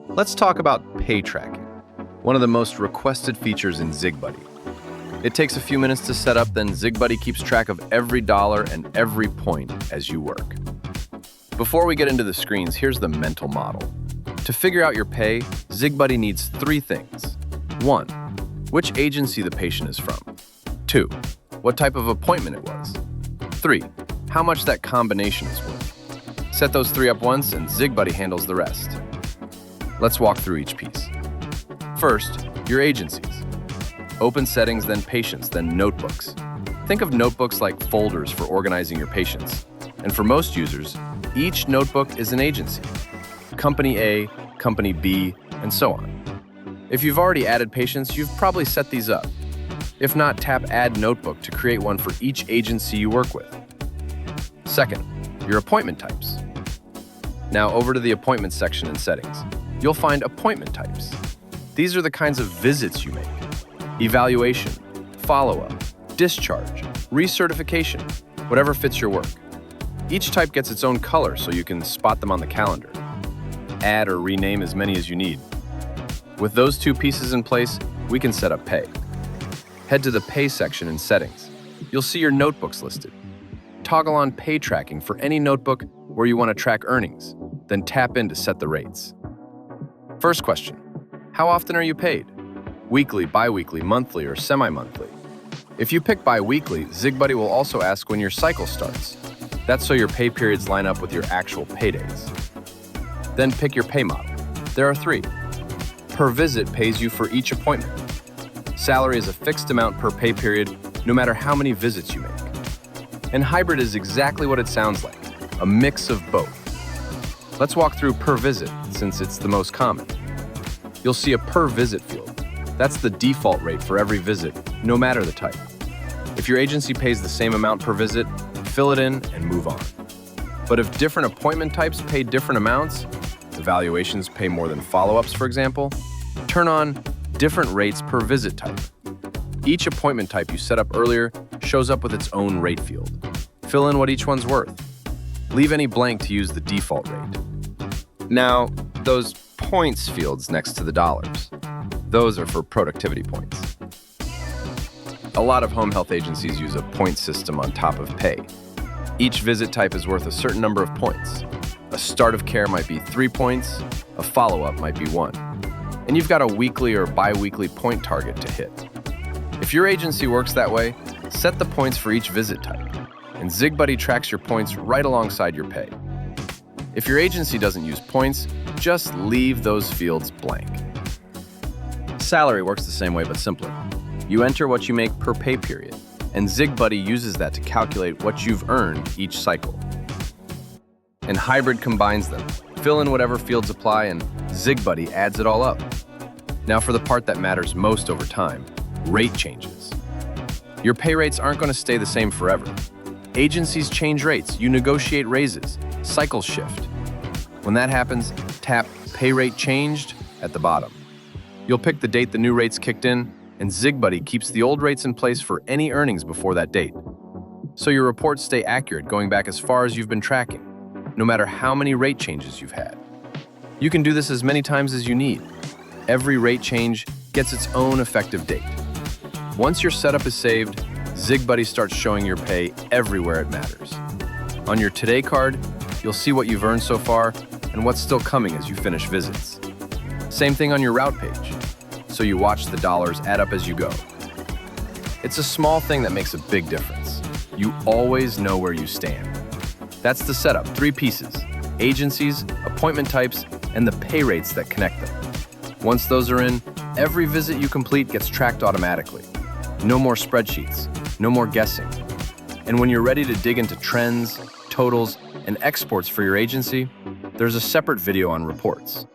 Let's talk about pay tracking, one of the most requested features in ZigBuddy. It takes a few minutes to set up, then ZigBuddy keeps track of every dollar and every point as you work. Before we get into the screens, here's the mental model. To figure out your pay, ZigBuddy needs 3 things. 1. Which agency the patient is from. 2. What type of appointment it was. 3. How much that combination is worth. Set those 3 up once and ZigBuddy handles the rest. Let's walk through each piece. First, your agencies. Open settings, then patients, then notebooks. Think of notebooks like folders for organizing your patients. And for most users, each notebook is an agency. Company A, Company B, and so on. If you've already added patients, you've probably set these up. If not, tap Add Notebook to create one for each agency you work with. Second, your appointment types. Now over to the appointment section in settings. You'll find appointment types. These are the kinds of visits you make. Evaluation, follow-up, discharge, recertification, whatever fits your work. Each type gets its own color so you can spot them on the calendar. Add or rename as many as you need. With those 2 pieces in place, we can set up pay. Head to the pay section in settings. You'll see your notebooks listed. Toggle on pay tracking for any notebook where you want to track earnings, then tap in to set the rates. First question, how often are you paid? Weekly, bi-weekly, monthly, or semi-monthly? If you pick bi-weekly, ZigBuddy will also ask when your cycle starts. That's so your pay periods line up with your actual paydays. Then pick your pay model. There are 3. Per visit pays you for each appointment. Salary is a fixed amount per pay period, no matter how many visits you make. And hybrid is exactly what it sounds like, a mix of both. Let's walk through per visit, since it's the most common. You'll see a per visit field. That's the default rate for every visit, no matter the type. If your agency pays the same amount per visit, fill it in and move on. But if different appointment types pay different amounts, evaluations pay more than follow-ups, for example, turn on different rates per visit type. Each appointment type you set up earlier shows up with its own rate field. Fill in what each one's worth. Leave any blank to use the default rate. Now, those points fields next to the dollars, those are for productivity points. A lot of home health agencies use a point system on top of pay. Each visit type is worth a certain number of points. A start of care might be 3 points, a follow-up might be 1. And you've got a weekly or bi-weekly point target to hit. If your agency works that way, set the points for each visit type, and ZigBuddy tracks your points right alongside your pay. If your agency doesn't use points, just leave those fields blank. Salary works the same way but simpler. You enter what you make per pay period, and ZigBuddy uses that to calculate what you've earned each cycle. And hybrid combines them. Fill in whatever fields apply, and ZigBuddy adds it all up. Now for the part that matters most over time, rate changes. Your pay rates aren't going to stay the same forever. Agencies change rates, you negotiate raises, cycles shift. When that happens, tap Pay Rate Changed at the bottom. You'll pick the date the new rates kicked in, and ZigBuddy keeps the old rates in place for any earnings before that date. So your reports stay accurate going back as far as you've been tracking, no matter how many rate changes you've had. You can do this as many times as you need. Every rate change gets its own effective date. Once your setup is saved, ZigBuddy starts showing your pay everywhere it matters. On your Today card, you'll see what you've earned so far and what's still coming as you finish visits. Same thing on your route page, so you watch the dollars add up as you go. It's a small thing that makes a big difference. You always know where you stand. That's the setup, 3 pieces: agencies, appointment types, and the pay rates that connect them. Once those are in, every visit you complete gets tracked automatically. No more spreadsheets, no more guessing. And when you're ready to dig into trends, totals, and exports for your agency, there's a separate video on reports.